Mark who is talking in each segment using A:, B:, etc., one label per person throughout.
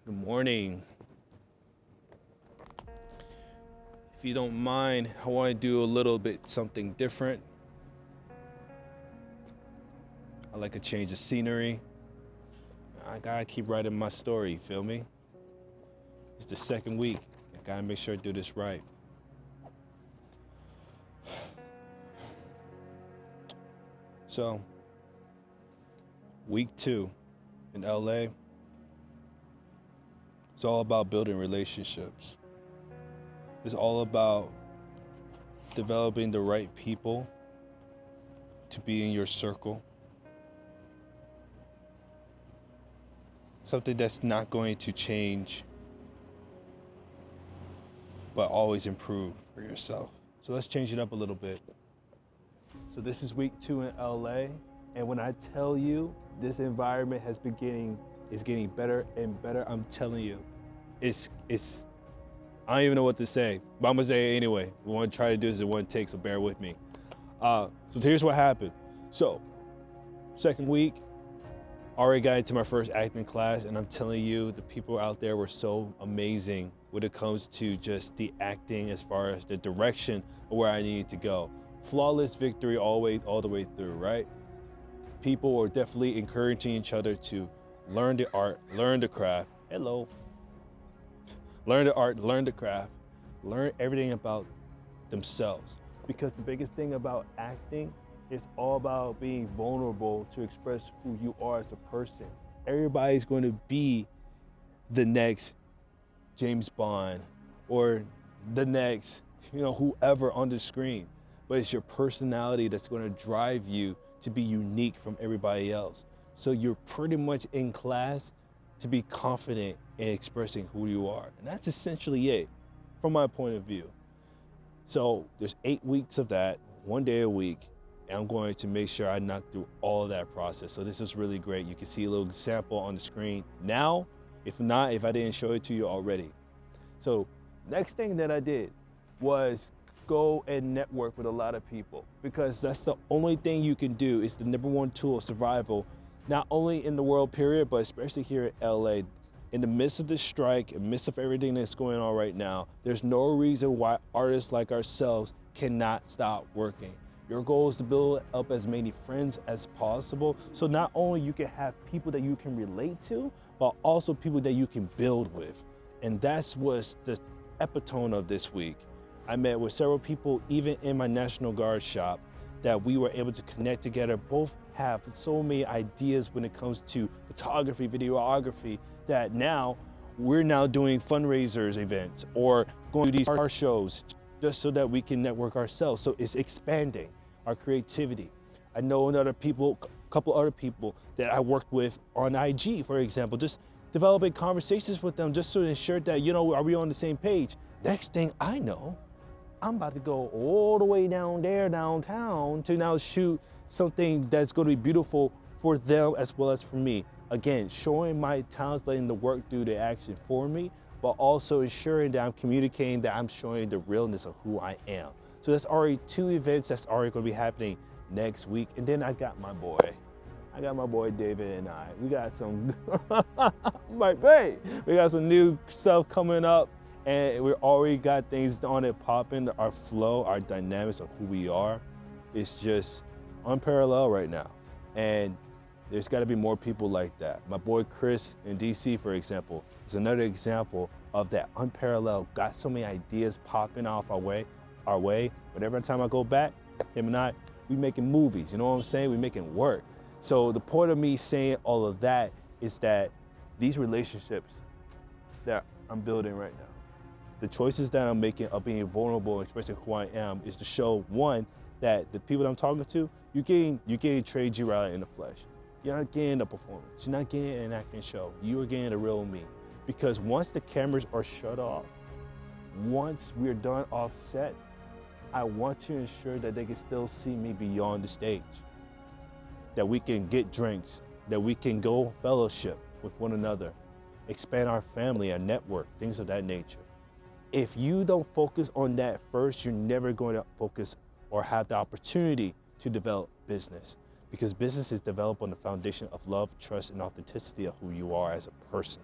A: Good morning. If you don't mind, I want to do a little bit something different. I like a change of scenery. I gotta keep writing my story, you feel me? It's the second week. I gotta make sure I do this right. So, week 2 in LA, it's all about building relationships. It's all about developing the right people to be in your circle. Something that's not going to change, but always improve for yourself. So let's change it up a little bit. So this is week 2 in LA, and when I tell you this environment is getting better and better, I'm telling you, it's I don't even know what to say, but I'm gonna say it anyway. We want to try to do this in one take, so bear with me. So here's what happened. So second week, already got into my first acting class, and I'm telling you, the people out there were so amazing when it comes to just the acting, as far as the direction of where I needed to go. Flawless victory all the way through, right? People were definitely encouraging each other to learn the art, learn the craft. Hello. Learn the art, learn the craft, learn everything about themselves. Because the biggest thing about acting is all about being vulnerable to express who you are as a person. Everybody's going to be the next James Bond or the next, whoever on the screen. But it's your personality that's going to drive you to be unique from everybody else. So you're pretty much in class to be confident in expressing who you are. And that's essentially it from my point of view. So there's 8 weeks of that, 1 day a week, and I'm going to make sure I knock through all of that process. So this is really great. You can see a little sample on the screen now, if I didn't show it to you already. So next thing that I did was go and network with a lot of people, because that's the only thing you can do. It's the number one tool of survival, not only in the world period, but especially here in LA. In the midst of this strike, in the midst of everything that's going on right now, there's no reason why artists like ourselves cannot stop working. Your goal is to build up as many friends as possible. So not only you can have people that you can relate to, but also people that you can build with. And that's what's the epitome of this week. I met with several people, even in my National Guard shop, that we were able to connect together. Both have so many ideas when it comes to photography, videography, that we're now doing fundraisers events or going to these art shows just so that we can network ourselves. So it's expanding our creativity. I know a couple other people that I worked with on IG, for example, just developing conversations with them just to ensure that, are we on the same page? Next thing I know, I'm about to go all the way down there, downtown, to now shoot something that's going to be beautiful for them as well as for me. Again, showing my talents, letting the work do the action for me, but also ensuring that I'm communicating, that I'm showing the realness of who I am. So that's already 2 events that's already going to be happening next week. And then I got my boy David, and we got some, we got some new stuff coming up. And we already got things on it popping. Our flow, our dynamics of who we are, is just unparalleled right now. And there's got to be more people like that. My boy Chris in DC, for example, is another example of that unparalleled. Got so many ideas popping off our way. But every time I go back, him and I, we making movies. You know what I'm saying? We making work. So the point of me saying all of that is that these relationships that I'm building right now, the choices that I'm making of being vulnerable and expressing who I am, is to show, one, that the people that I'm talking to, you're getting Trey in the flesh. You're not getting a performance. You're not getting an acting show. You are getting the real me. Because once the cameras are shut off, once we're done off set, I want to ensure that they can still see me beyond the stage. That we can get drinks, that we can go fellowship with one another, expand our family, our network, things of that nature. If you don't focus on that first, you're never going to focus or have the opportunity to develop business, because business is developed on the foundation of love, trust, and authenticity of who you are as a person.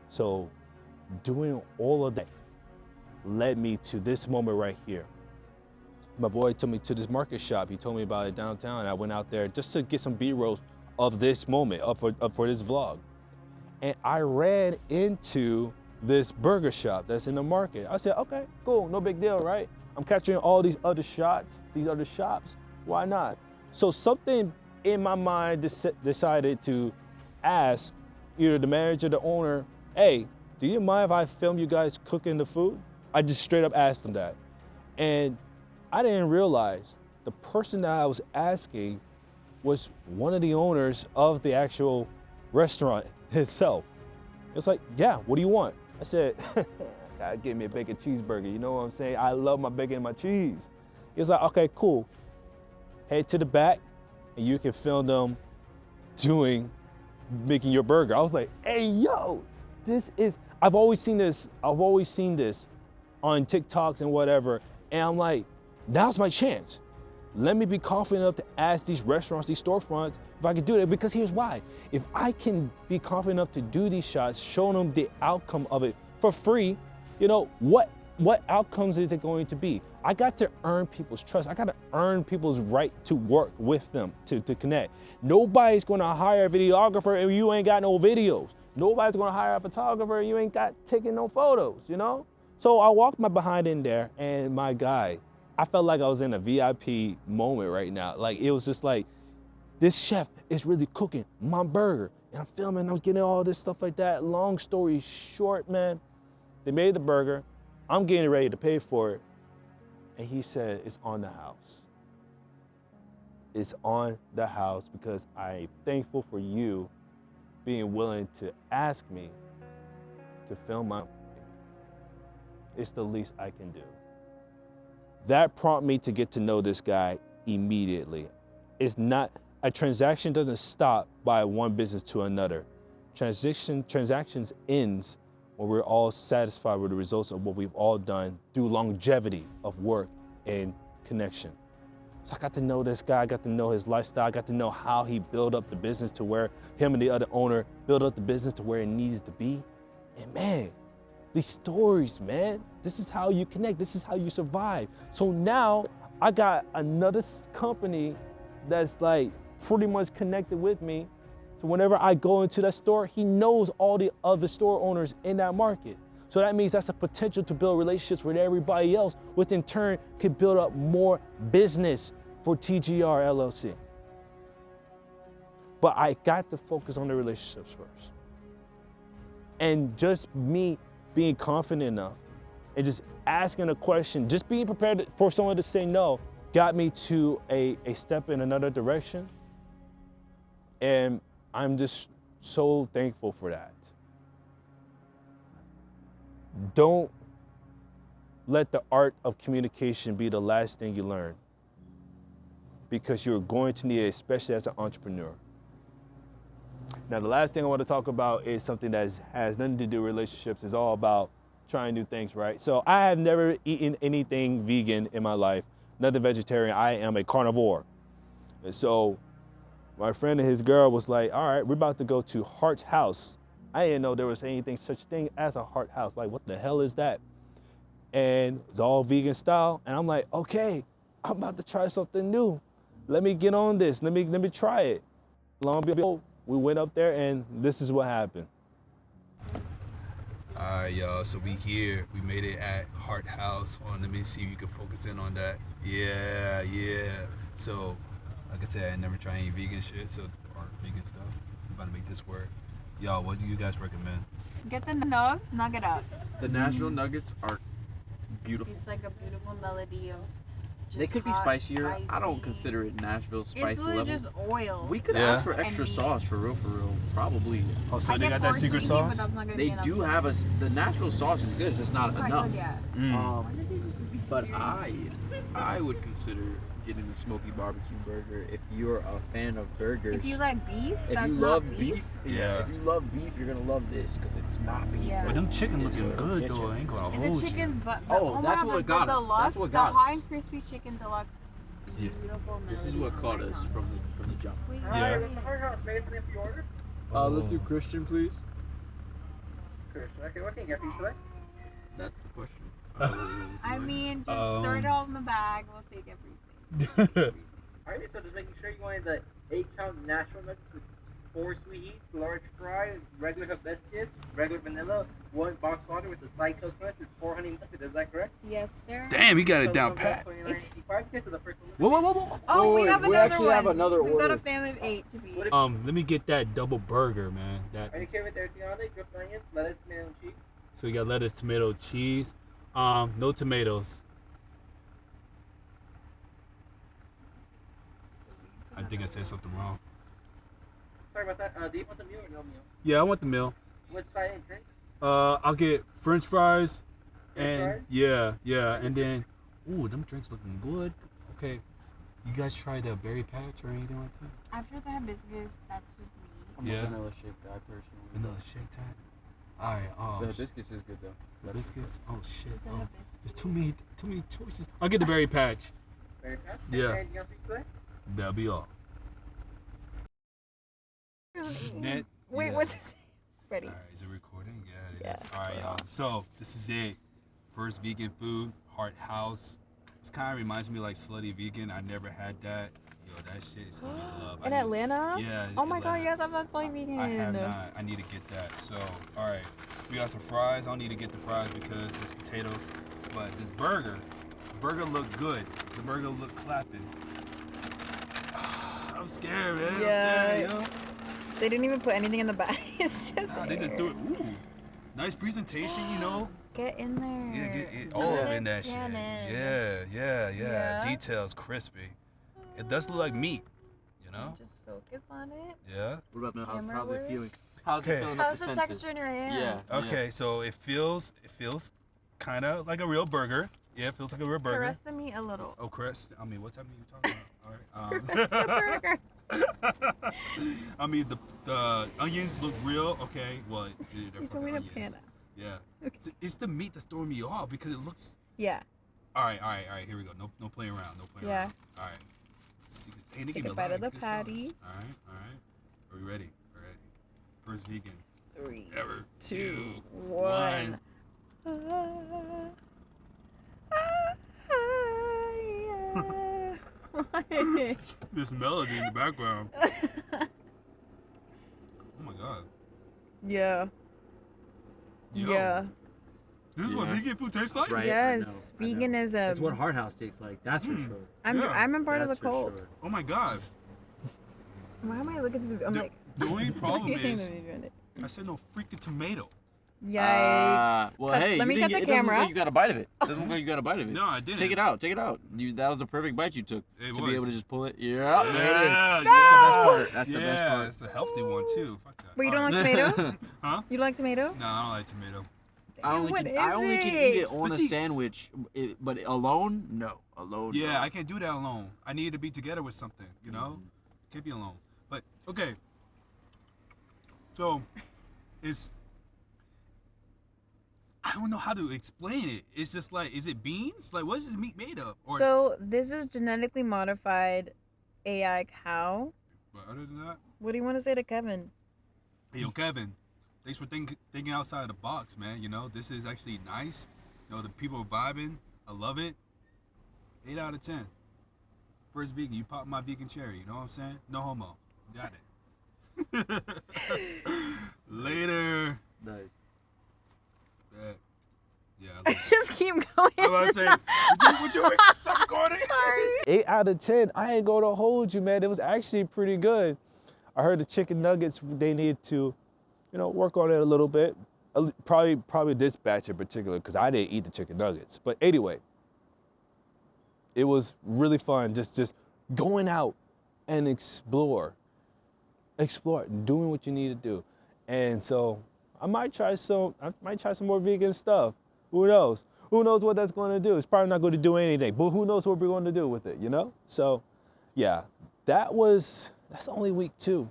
A: So doing all of that led me to this moment right here. My boy took me to this market shop. He told me about it downtown. And I went out there just to get some B-rolls of this moment, up for this vlog. And I ran into this burger shop that's in the market. I said, okay, cool, no big deal, right? I'm capturing all these other shots, these other shops, why not? So something in my mind decided to ask either the manager or the owner, hey, do you mind if I film you guys cooking the food? I just straight up asked them that. And I didn't realize the person that I was asking was one of the owners of the actual restaurant itself. It's like, yeah, what do you want? I said, gotta give me a bacon cheeseburger. You know what I'm saying? I love my bacon and my cheese. He was like, okay, cool. Head to the back and you can film them making your burger. I was like, hey, yo, I've always seen this on TikToks and whatever. And I'm like, now's my chance. Let me be confident enough to ask these restaurants, these storefronts, if I can do that, because here's why. If I can be confident enough to do these shots, show them the outcome of it for free, you know, what outcomes is it going to be? I got to earn people's trust. I got to earn people's right to work with them, to connect. Nobody's gonna hire a videographer if you ain't got no videos. Nobody's gonna hire a photographer if you ain't got taking no photos, you know? So I walked my behind in there, and my guy, I felt like I was in a VIP moment right now. Like, it was just like, this chef is really cooking my burger, and I'm filming, I'm getting all this stuff like that. Long story short, man, they made the burger. I'm getting ready to pay for it. And he said, it's on the house. It's on the house because I'm thankful for you being willing to ask me to film my. It's the least I can do. That prompted me to get to know this guy immediately. It's not, a transaction doesn't stop by one business to another. Transactions ends when we're all satisfied with the results of what we've all done through longevity of work and connection. So I got to know this guy, I got to know his lifestyle, I got to know how he built up the business to where him and the other owner built up the business to where it needs to be. And man, these stories, man, this is how you connect, this is how you survive. So now I got another company that's like pretty much connected with me. So whenever I go into that store, he knows all the other store owners in that market. So that means that's a potential to build relationships with everybody else, which in turn could build up more business for TGR LLC. But I got to focus on the relationships first. And just me being confident enough and just asking a question, just being prepared for someone to say no, got me to a step in another direction. And I'm just so thankful for that. Don't let the art of communication be the last thing you learn, because you're going to need it, especially as an entrepreneur. Now, the last thing I want to talk about is something that has nothing to do with relationships. It's all about trying new things, right? So I have never eaten anything vegan in my life, nothing vegetarian. I am a carnivore. And so my friend and his girl was like, all right, we're about to go to Heart's house. I didn't know there was anything such thing as a Heart house. Like, what the hell is that? And it's all vegan style. And I'm like, okay, I'm about to try something new. Let me get on this. Let me try it. Long behold, we went up there and this is what happened.
B: All right, y'all, so we here. We made it at Heart House. Let me see if you can focus in on that. Yeah. So, like I said, I never tried any vegan shit, or vegan stuff. I'm about to make this work. Y'all, what do you guys recommend?
C: Get the nugs, nugget up.
D: The Nashville nuggets are beautiful.
C: It's like a beautiful melody of just
D: They could be
C: hot,
D: spicier.
C: spicy.
D: I don't consider it Nashville spice
C: It's literally
D: level.
C: just oil.
D: We could
A: Yeah.
D: ask for extra
C: And
D: sauce for real. Probably.
A: Oh, so
C: I
A: they
C: get
A: got that
C: 4
A: secret
C: seasoning,
A: sauce?
C: but that's not gonna
D: They
C: be enough
D: do
C: to-
D: have the Nashville sauce is good. It's just not
C: It's quite
D: enough.
C: good, yeah.
A: Mm.
D: But I would consider getting the smoky barbecue burger if you're a fan of burgers.
C: If you like beef,
D: If
C: that's
D: you
C: not
D: love
C: beef.
D: yeah. If you love beef, you're gonna love this because it's not beef.
C: Yeah.
A: But them chicken looking
D: It's
A: good
D: kitchen.
A: though. I ain't gonna
C: And
A: hold
C: the chicken's
A: you.
C: but
D: Oh,
C: my
D: that's
C: God,
D: what got
C: the
D: us.
C: deluxe,
D: That's what
C: the
D: got
C: high
D: us.
C: and crispy chicken deluxe.
A: Yeah.
C: Beautiful
D: This is
C: melody
D: what
C: on
D: caught
C: my
D: us
C: tongue.
D: from the jump.
A: Yeah.
D: Let's do Christian, please.
E: Okay, what can you get for you today?
D: That's the question.
C: I mean, just throw it all in the bag. We'll take everything.
E: Alright, so just making sure you wanted the 8-count natural nuts with 4 sweet heats, large fry, regular hibiscus, regular vanilla, 1 box water with the side coconut with 4 honey mustard. Is that correct?
C: Yes, sir.
B: Damn, he got it
E: So
B: down
E: from
B: pat.
E: $29.95, get to the first one.
B: Whoa.
C: Oh, we
D: Wait,
C: have
D: we
C: another
D: actually
C: one.
D: have another
C: We've got a
D: order.
C: family of 8 to feed.
A: Let me get that double burger, man. That
E: Are you okay with everything on it? Grilled onions, lettuce, tomato, and cheese?
A: so we got lettuce, tomato, cheese. No tomatoes. I think I said something wrong.
E: Sorry about that. Do you want the meal or no meal?
A: Yeah, I want the meal.
E: What side and drink?
A: I'll get French fries,
E: French
A: and
E: fries?
A: yeah, and then, ooh, them drinks looking good. Okay, you guys tried the berry patch or anything like that?
C: After the hibiscus, that's just me.
D: I'm
A: Yeah.
D: a vanilla shake guy personally.
A: Vanilla shake time. All right. Oh,
D: The hibiscus is good though.
A: hibiscus. Oh shit.
C: The
A: Oh,
C: hibiscus.
A: there's too many choices. I'll get the berry patch.
E: Very fast.
A: Yeah.
E: Anything else for you today?
A: That'll be all. Net.
C: Wait,
A: yeah.
C: what's his Ready?
B: All right, is it recording? Yeah, it
C: Yeah.
B: is. All right, y'all. So this is it. First vegan food, Heart House. This kind of reminds me like Slutty Vegan. I never had that. Yo, that shit is gonna be love.
C: In Atlanta?
B: Yeah.
C: Oh my god,
B: Atlanta.
C: yes, I'm not selling vegan.
B: I have not. I need to get that. So, all right, we got some fries. I don't need to get the fries because it's potatoes. But this burger looked good. The burger looked clapping. I'm scared, man.
C: Yeah.
B: I'm scared, yo.
C: They didn't even put anything in the bag. It's just
B: Nah, they just do it. Ooh, nice presentation, you know.
C: Get in there.
B: Yeah, get it all up in that shit.
C: Scan it.
B: Yeah.
C: Yeah.
B: Details crispy. It does look like meat, you know.
C: Just focus on it.
B: Yeah.
D: What about now?
C: Camera
D: How's
C: work?
D: it feeling? How's
B: Okay.
D: it feeling up
C: How's
D: the
C: the
D: senses?
C: texture in your hand?
D: Yeah.
B: Okay, so it feels kind of like a real burger. Yeah, it feels like a real burger.
C: Caress the meat a little.
B: Oh, Chris. I mean, what type of meat you talking about? All right.
C: The burger.
B: I mean, the onions look real. Okay. Well, they're
C: You
B: fucking
C: told me to
B: onions.
C: pan it.
B: Yeah. It's the meat that's throwing me off because it looks.
C: Yeah.
B: All right. Here we go. No playing around.
C: Yeah.
B: Around. All right. Hey, they
C: Take
B: give me
C: a bite
B: lot
C: of the
B: good
C: patty.
B: sauce. All right. Are we ready? We're ready. First vegan.
C: 3,
B: Ever.
C: 2,
B: 1.
C: 1.
B: This melody in the background. Oh my god.
C: Yeah.
B: Yo,
C: Yeah.
B: This is what
D: Yeah.
B: vegan food tastes like?
D: Right.
C: Yes.
D: I know.
C: Veganism.
D: That's what Heart House tastes like. That's for sure.
C: I'm
B: Yeah.
C: I'm a part of the
D: That's for
C: cult.
D: sure.
B: Oh my god.
C: Why am I looking at the I'm
B: The-
C: like
B: the only problem
C: looking at
B: is-
C: the video in it.
B: I said no freaking tomato.
C: Yikes.
D: Well,
C: Cut-
D: hey,
C: let me
D: you
C: cut
D: didn't
C: the
D: get, it doesn't look
C: camera.
D: like you got a bite of it. It doesn't look like you got a bite of it.
B: No, I didn't.
D: Take it out. Take it out. That was the perfect bite you took
B: It
D: to
B: was.
D: be able to just pull it. Yeah,
B: Yeah,
D: there it is.
B: yeah.
D: That's the best part. That's the
B: yeah,
D: best part.
B: it's a healthy one too. Fuck that.
C: Wait, you don't
B: All
C: like
B: right.
C: tomato?
B: Huh?
C: You like tomato?
B: No, I don't like tomato.
D: I only
C: What
D: can
C: is
D: I only can
C: it?
D: eat it on
B: But
D: a
B: see-
D: sandwich, but alone, no. Alone.
B: Yeah,
D: no.
B: I can't do that alone. I need to be together with something, you know? Can't be alone. But, okay. So, it's... I don't know how to explain it. It's just like, is it beans? Like, what is this meat made of? Or,
C: So this is genetically modified AI cow.
B: but other than that,
C: What do you want to say to Kevin?
B: hey, yo, Kevin, thanks for thinking outside the box, man. You know, this is actually nice. You know, the people are vibing. I love it. 8 out of 10. First vegan, you pop my vegan cherry. You know what I'm saying? No homo. Got it. Later.
D: Nice.
B: Bet. Yeah. I love it.
C: Just keep going.
B: I was about to say, would you stop recording?
C: Sorry.
A: 8 out of 10. I ain't gonna hold you, man. It was actually pretty good. I heard the chicken nuggets, they need to, work on it a little bit. Probably this batch in particular, because I didn't eat the chicken nuggets. But anyway, it was really fun. Just going out and explore, doing what you need to do. And so I might try some more vegan stuff. Who knows? Who knows what that's going to do? It's probably not going to do anything, but who knows what we're going to do with it, So, yeah, that's only week 2.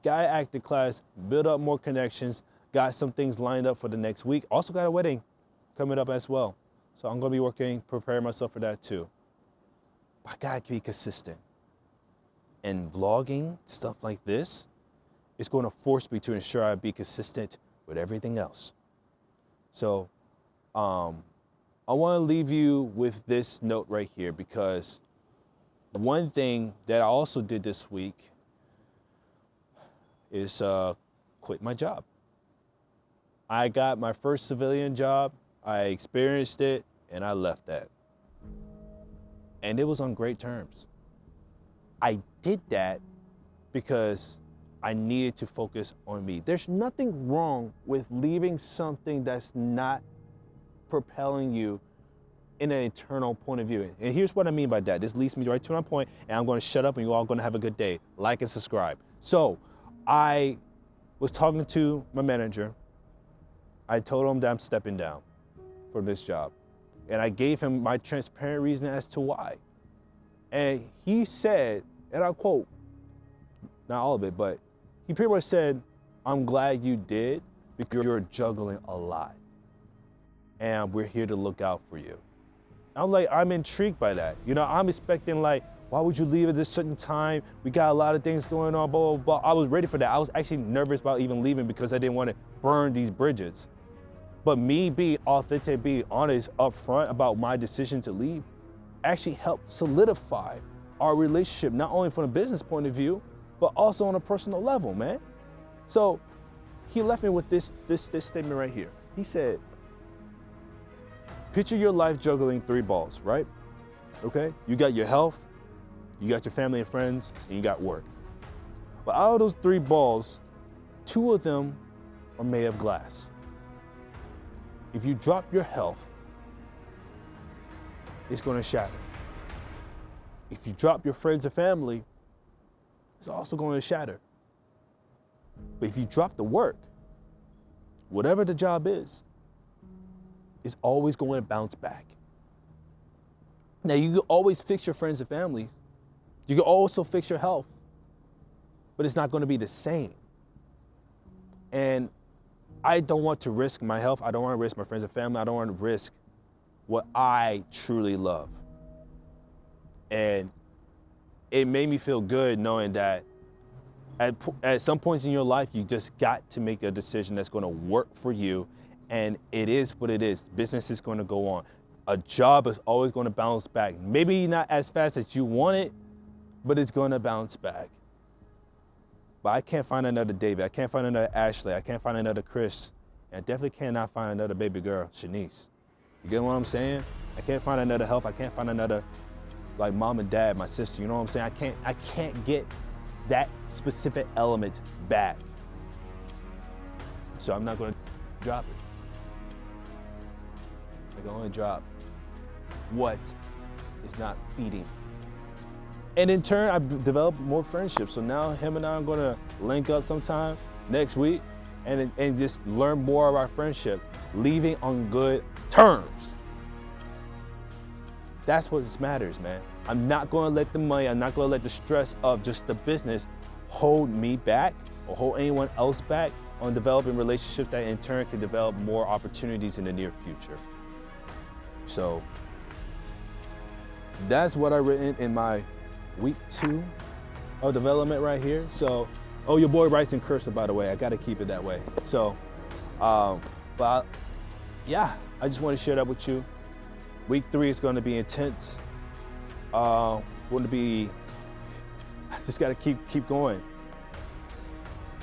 A: Got acting class, build up more connections, got some things lined up for the next week. Also got a wedding coming up as well. So I'm going to be preparing myself for that too. But I got to be consistent. And vlogging, stuff like this, is going to force me to ensure I be consistent with everything else. So I want to leave you with this note right here, because one thing that I also did this week is quit my job. I got my first civilian job, I experienced it, and I left that. And it was on great terms. I did that because I needed to focus on me. There's nothing wrong with leaving something that's not propelling you in an eternal point of view. And here's what I mean by that. This leads me right to my point, and I'm going to shut up and you all going to have a good day. Like and subscribe. So I was talking to my manager. I told him that I'm stepping down from this job. And I gave him my transparent reason as to why. And he said, and I quote, not all of it, but he pretty much said, I'm glad you did because you're juggling a lot. And we're here to look out for you. I'm like, I'm intrigued by that. You know, I'm expecting like, why would you leave at this certain time? We got a lot of things going on, blah, blah, blah. I was ready for that. I was actually nervous about even leaving because I didn't want to burn these bridges. But me being authentic, being honest up front about my decision to leave actually helped solidify our relationship, not only from a business point of view, but also on a personal level, man. So he left me with this statement right here. He said, picture your life juggling 3 balls, right? Okay? You got your health, you got your family and friends, and you got work. But out of those 3 balls, 2 of them are made of glass. If you drop your health, it's going to shatter. If you drop your friends and family, it's also going to shatter. But if you drop the work, whatever the job is, it's always going to bounce back. Now, you can always fix your friends and families. You can also fix your health, but it's not going to be the same. And I don't want to risk my health. I don't want to risk my friends and family. I don't want to risk what I truly love. And it made me feel good knowing that at some points in your life, you just got to make a decision that's going to work for you. And it is what it is. Business is going to go on. A job is always going to bounce back. Maybe not as fast as you want it, but it's going to bounce back. But I can't find another David. I can't find another Ashley. I can't find another Chris. And I definitely cannot find another baby girl, Shanice. You get what I'm saying? I can't find another health. I can't find another, like, mom and dad, my sister. You know what I'm saying? I can't get that specific element back. So I'm not going to drop it. I can only drop what is not feeding. And in turn, I've developed more friendships. So now him and I are going to link up sometime next week and just learn more of our friendship, leaving on good terms. That's what matters, man. I'm not going to let the money, I'm not going to let the stress of just the business hold me back or hold anyone else back on developing relationships that in turn can develop more opportunities in the near future. So that's what I've written in my week 2 of development right here. So, oh, your boy writes in cursive, by the way. I got to keep it that way. So, yeah, I just want to share that with you. Week 3 is going to be intense. I just got to keep going.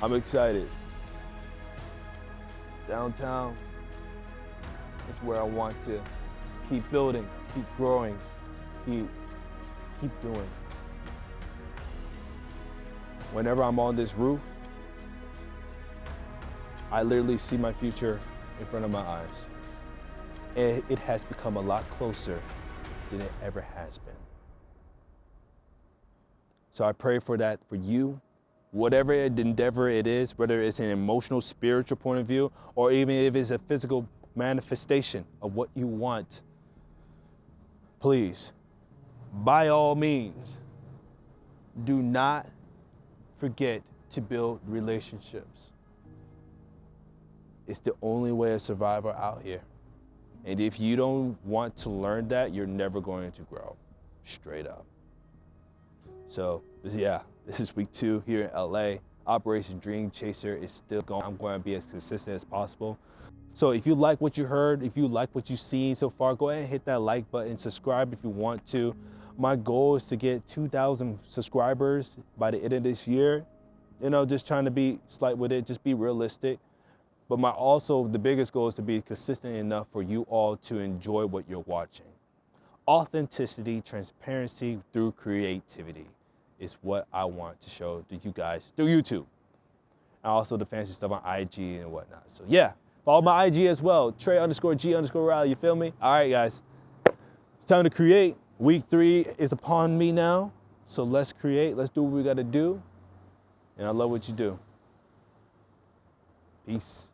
A: I'm excited. Downtown is where I want to keep building, keep growing, keep doing. Whenever I'm on this roof, I literally see my future in front of my eyes. And it has become a lot closer than it ever has been. So I pray for that for you, whatever endeavor it is, whether it's an emotional, spiritual point of view, or even if it's a physical manifestation of what you want. Please, by all means, do not forget to build relationships. It's the only way of survival out here. And if you don't want to learn that, you're never going to grow, straight up. So, yeah, this is week 2 here in LA. Operation Dream Chaser is still going. I'm going to be as consistent as possible. So if you like what you heard, if you like what you've seen so far, go ahead and hit that like button, subscribe if you want to. My goal is to get 2,000 subscribers by the end of this year. You know, just trying to be slight with it, just be realistic. But the biggest goal is to be consistent enough for you all to enjoy what you're watching. Authenticity, transparency through creativity is what I want to show to you guys through YouTube. And also the fancy stuff on IG and whatnot. So yeah, follow my IG as well, Trey_G_Riley, you feel me? All right, guys, it's time to create. Week 3 is upon me now. So let's create, let's do what we gotta do. And I love what you do. Peace.